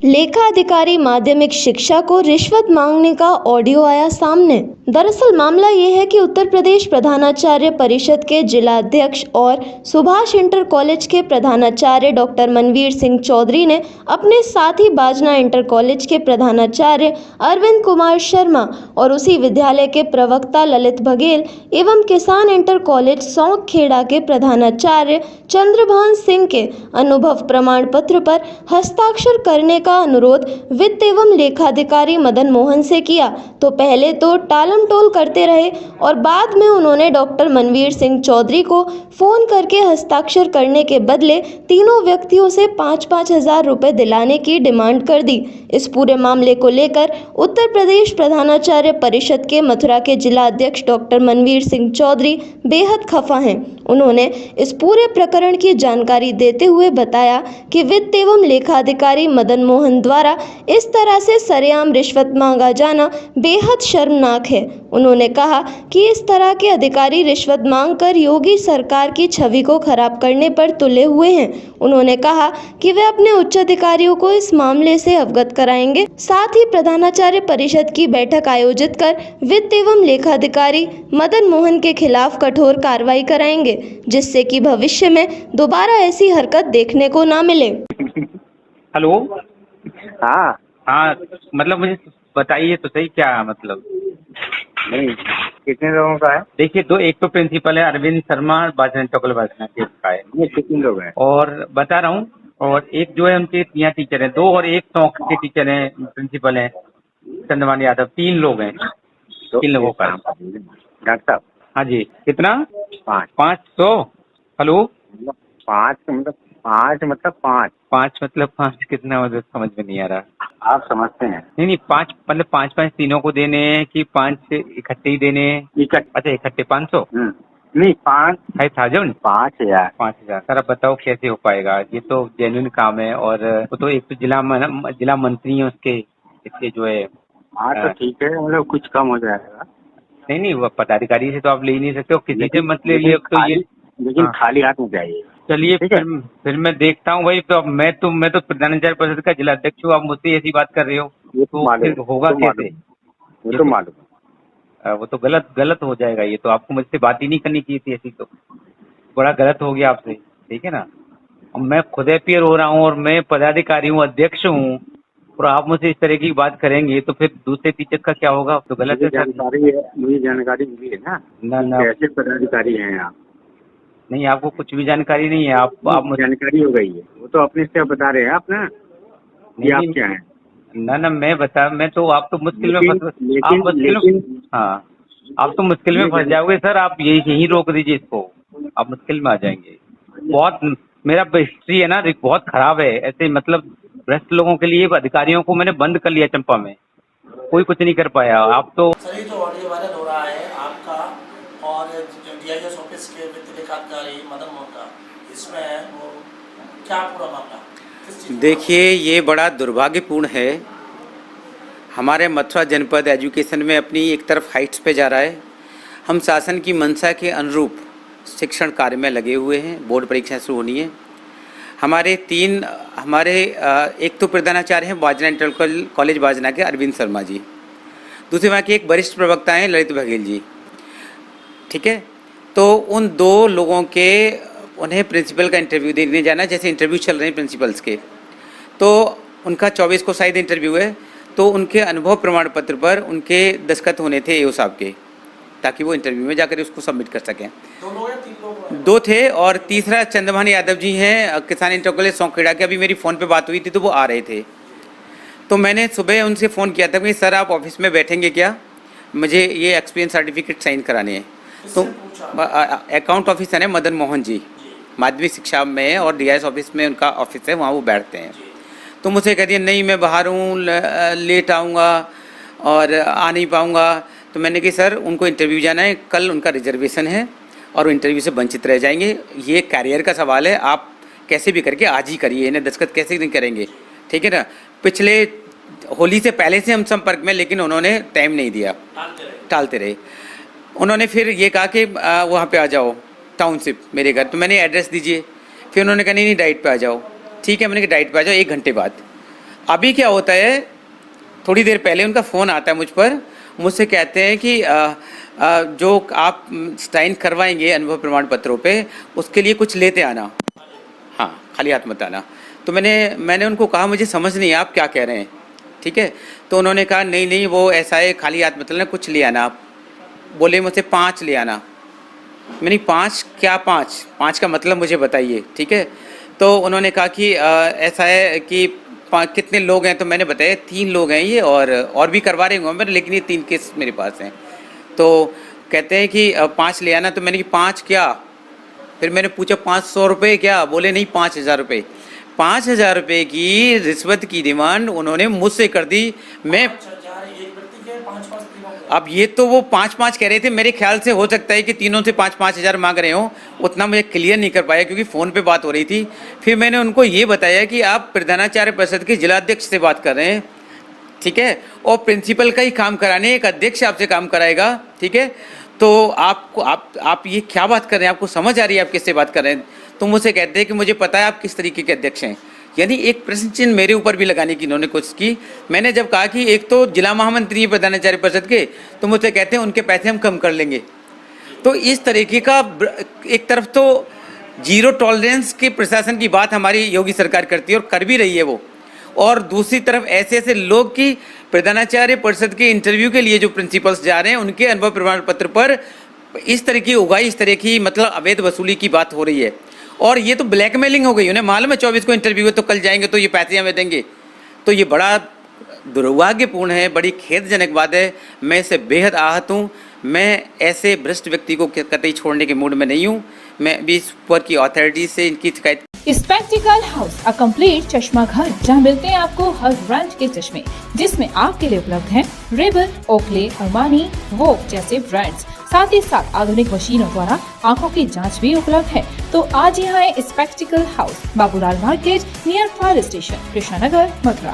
लेखा अधिकारी माध्यमिक शिक्षा को रिश्वत मांगने का ऑडियो आया सामने। दरअसल मामला ये है कि उत्तर प्रदेश प्रधानाचार्य परिषद के जिला अध्यक्ष और सुभाष इंटर कॉलेज के प्रधानाचार्य डॉक्टर मनवीर सिंह चौधरी ने अपने साथी बाजना इंटर कॉलेज के प्रधानाचार्य अरविंद कुमार शर्मा और उसी विद्यालय के प्रवक्ता ललित बघेल एवं किसान इंटर कॉलेज सौंक खेड़ा के प्रधानाचार्य चंद्रभान सिंह के अनुभव प्रमाण पत्र पर हस्ताक्षर करने का अनुरोध वित्त एवं लेखाधिकारी मदन मोहन से किया तो पहले तो टालम टोल करते रहे और बाद में उन्होंने डॉक्टर मनवीर सिंह चौधरी को फोन करके हस्ताक्षर करने के बदले तीनों व्यक्तियों से 5-5 हजार रुपए दिलाने की डिमांड कर दी। इस पूरे मामले को लेकर उत्तर प्रदेश प्रधानाचार्य परिषद के मथुरा के जिला अध्यक्ष डॉक्टर मनवीर सिंह चौधरी बेहद खफा हैं। उन्होंने इस पूरे प्रकरण की जानकारी देते हुए बताया कि वित्त एवं लेखाधिकारी मदन मोहन द्वारा इस तरह से सरेआम रिश्वत मांगा जाना बेहद शर्मनाक है। उन्होंने कहा कि इस तरह के अधिकारी रिश्वत मांगकर योगी सरकार की छवि को खराब करने पर तुले हुए हैं। उन्होंने कहा कि वे अपने उच्च अधिकारियों को इस मामले से अवगत कराएंगे। साथ ही प्रधानाचार्य परिषद की बैठक आयोजित कर वित्त एवं लेखाधिकारी मदन मोहन के खिलाफ कठोर कार्रवाई कराएंगे, जिससे कि भविष्य में दोबारा ऐसी हरकत देखने को ना मिले। हेलो। हाँ हाँ, मतलब मुझे बताइए तो सही, क्या मतलब। नहीं, कितने लोगों का है? देखिए, दो, एक तो प्रिंसिपल है अरविंद शर्मा बाजना टोकल बाजना के का है, ये कितने लोग हैं? और बता रहा हूँ, और एक जो है उनके यहाँ टीचर हैं दो, और एक सौंक के टीचर हैं, प्रिंसिपल हैं चंद्रभान यादव। 3 लोग हैं, तो 3 लोगों का। डॉक्टर साहब, हाँ जी, कितना? 5। 500। हेलो, 5 मतलब 5 मतलब 5। 5 मतलब 5 कितना, मतलब समझ में नहीं आ रहा। आप समझते हैं? नहीं, 5 मतलब 5-5 तीनों को देने हैं कि 5 से इकट्ठे ही देने हैं? अच्छा, इकट्ठे 500। नहीं, 5,000। 5,000। 5,000। सर अब बताओ कैसे हो पाएगा, ये तो जेन्युइन काम है, और वो तो एक तो जिला मंत्री है उसके, इसके जो है। हाँ तो ठीक है, मतलब कुछ कम हो जाएगा। नहीं, वो पदाधिकारी से तो आप ले ही नहीं सकते हो, किसी से मत ले लिए तो ये। लेकिन हाँ, खाली हाथ में जाइए। चलिए ठीक है? फिर मैं देखता हूँ भाई। तो अब मैं तो प्रधानाचार्य परिषद का जिला अध्यक्ष हूँ, आप मुझसे ऐसी बात कर रहे हो ये तो तो मालूम फिर होगा कैसे? वो तो मालूम। वो तो गलत हो जाएगा। ये तो आपको मुझसे बात ही नहीं करनी चाहिए थी ऐसी, तो बड़ा गलत हो गया आपसे, ठीक है ना। अब मैं खुद अपियर हो रहा हूँ और मैं पदाधिकारी हूँ, अध्यक्ष हूँ, और आप मुझसे इस तरह की बात करेंगे तो फिर दूसरे टीचर का क्या होगा? तो गलत है सर। मुझे जानकारी मिली है ना, ना, कैसे पदाधिकारी हैं आप। नहीं, आपको कुछ भी जानकारी नहीं है। आप मुझे जानकारी हो गई है, वो तो अपने से बता रहे हैं आप ना कि आप क्या हैं। ना, मैं तो, आप तो मुश्किल में फंस, हाँ, आप तो मुश्किल में फंस जाओगे सर। आप यही रोक दीजिए इसको, आप मुश्किल में आ जाएंगे। बहुत मेरा हिस्ट्री है ना, बहुत खराब है ऐसे, मतलब भ्रष्ट लोगों के लिए अधिकारियों को मैंने बंद कर लिया चंपा में, कोई कुछ नहीं कर पाया। आप तो सर, ये जो ऑडियो वायरल हो रहा है आपका और डीआईएस ऑफिस के वित्त लेखाधिकारी मदन मोहन का, इसमें वो क्या पूरा मामला? देखिए, ये बड़ा दुर्भाग्यपूर्ण है। हमारे मथुरा जनपद एजुकेशन में अपनी एक तरफ हाइट्स पे जा रहा है। हम शासन की मंशा के अनुरूप शिक्षण कार्य में लगे हुए हैं। बोर्ड परीक्षाएं शुरू होनी है। हमारे एक तो प्रधानाचार्य हैं बाजना इंटर कॉलेज बाजना के अरविंद शर्मा जी, दूसरे वहाँ के एक वरिष्ठ प्रवक्ता हैं ललित बघेल जी, ठीक है। तो उन 2 लोगों के उन्हें प्रिंसिपल का इंटरव्यू देने जाना, जैसे इंटरव्यू चल रहे हैं प्रिंसिपल्स के, तो उनका 24 को शायद इंटरव्यू है, तो उनके अनुभव प्रमाण पत्र पर उनके दस्तखत होने थे एओ साहब के, ताकि वो इंटरव्यू में जाकर उसको सबमिट कर सकें। 2 लोग या 3 लोग? 2 थे, और तीसरा चंद्रभान यादव जी हैं, किसान इंटर कॉलेज सौंक खेड़ा के। अभी मेरी फ़ोन पे बात हुई थी तो वो आ रहे थे, तो मैंने सुबह उनसे फ़ोन किया था कि सर आप ऑफिस में बैठेंगे क्या, मुझे ये एक्सपीरियंस सर्टिफिकेट साइन कराने हैं। तो अकाउंट ऑफिसर है मदन मोहन जी, माध्यमिक शिक्षा में, और डीआईएस ऑफिस में उनका ऑफिस है, वहाँ वो बैठते हैं। तो मुझसे कह दिया नहीं मैं बाहर हूँ, लेट आऊँगा और आ नहीं पाऊँगा। तो मैंने कहा सर उनको इंटरव्यू जाना है, कल उनका रिजर्वेशन है और वो इंटरव्यू से वंचित रह जाएंगे। ये कैरियर का सवाल है, आप कैसे भी करके आज ही करिए, इन्हें दस्तखत कैसे नहीं करेंगे, ठीक है ना। पिछले होली से पहले से हम संपर्क में, लेकिन उन्होंने टाइम नहीं दिया, टालते रहे। उन्होंने फिर ये कहा कि वहाँ पे आ जाओ टाउनशिप मेरे घर, तो मैंने एड्रेस दीजिए। फिर उन्होंने कहा नहीं डाइट पे आ जाओ। ठीक है, मैंने कहा डाइट पे आ जाओ 1 घंटे बाद। अभी क्या होता है, थोड़ी देर पहले उनका फ़ोन आता है मुझ पर, मुझसे कहते हैं कि जो आप साइन करवाएंगे अनुभव प्रमाण पत्रों पे, उसके लिए कुछ लेते आना। हाँ, खाली हाथ मत आना। तो मैंने उनको कहा मुझे समझ नहीं है आप क्या कह रहे हैं, ठीक है। तो उन्होंने कहा नहीं नहीं वो ऐसा है, खाली हाथ मत लेना, कुछ ले आना आप। बोले मुझसे 5 ले आना। मैंने 5 क्या 5 का मतलब मुझे बताइए, ठीक है। तो उन्होंने कहा कि ऐसा है कि कितने लोग हैं, तो मैंने बताया 3 लोग हैं ये, और भी करवा रहे होंगे मेरे, लेकिन ये 3 केस मेरे पास हैं। तो कहते हैं कि 5 ले आना। तो मैंने कि 5 क्या? फिर मैंने पूछा 500 रुपये क्या? बोले नहीं 5000 रुपये। 5000 रुपये की रिश्वत की डिमांड उन्होंने मुझसे कर दी। मैं एक व्यक्ति के 5-5 तीनों के। अब ये तो वो 5-5 कह रहे थे, मेरे ख्याल से हो सकता है कि तीनों से 5-5 हज़ार मांग रहे हो, उतना मुझे क्लियर नहीं कर पाया क्योंकि फ़ोन पे बात हो रही थी। फिर मैंने उनको ये बताया कि आप प्रधानाचार्य परिषद के जिलाध्यक्ष से बात कर रहे हैं, ठीक है, और प्रिंसिपल का ही काम कराने, एक अध्यक्ष आपसे काम कराएगा, ठीक है। तो आपको आप ये क्या बात कर रहे हैं, आपको समझ आ रही है आप किससे बात कर रहे हैं? तो मुझसे कहते हैं कि मुझे पता है आप किस तरीके के अध्यक्ष हैं। यानी एक प्रश्न चिन्ह मेरे ऊपर भी लगाने की इन्होंने कोशिश की। मैंने जब कहा कि एक तो जिला महामंत्री हैं प्रधानाचार्य परिषद के, तो मुझसे कहते हैं उनके पैसे हम कम कर लेंगे। तो इस तरीके का एक तरफ तो जीरो टॉलरेंस के प्रशासन की बात हमारी योगी सरकार करती है और कर भी रही है वो, और दूसरी तरफ ऐसे ऐसे लोग की प्रधानाचार्य परिषद के इंटरव्यू के लिए जो प्रिंसिपल्स जा रहे हैं उनके अनुभव प्रमाण पत्र पर इस तरह की उगाई, इस तरह की मतलब अवैध वसूली की बात हो रही है। और ये तो ब्लैकमेलिंग हो गई। उन्हें मालूम है 24 को इंटरव्यू है तो कल जाएंगे तो ये पैसे हमें देंगे। तो ये बड़ा दुर्भाग्यपूर्ण है, बड़ी खेदजनक बात है। मैं इससे बेहद आहत हूँ। मैं ऐसे भ्रष्ट व्यक्ति को कतई छोड़ने के मूड में नहीं हूँ। मैं भी इस ऊपर की अथॉरिटी से इनकी शिकायत। स्पेक्टिकल हाउस, अ कंप्लीट चश्मा घर जहां मिलते हैं आपको हर ब्रांड के चश्मे, जिसमें आपके लिए उपलब्ध हैं रेबन, ओकले, अरमानी, वोक जैसे ब्रांड्स। साथ ही साथ आधुनिक मशीनों द्वारा आंखों की जांच भी उपलब्ध है। तो आज यहाँ है spectacle house, Babulal market, near fire station, Krishna Nagar, Mathura.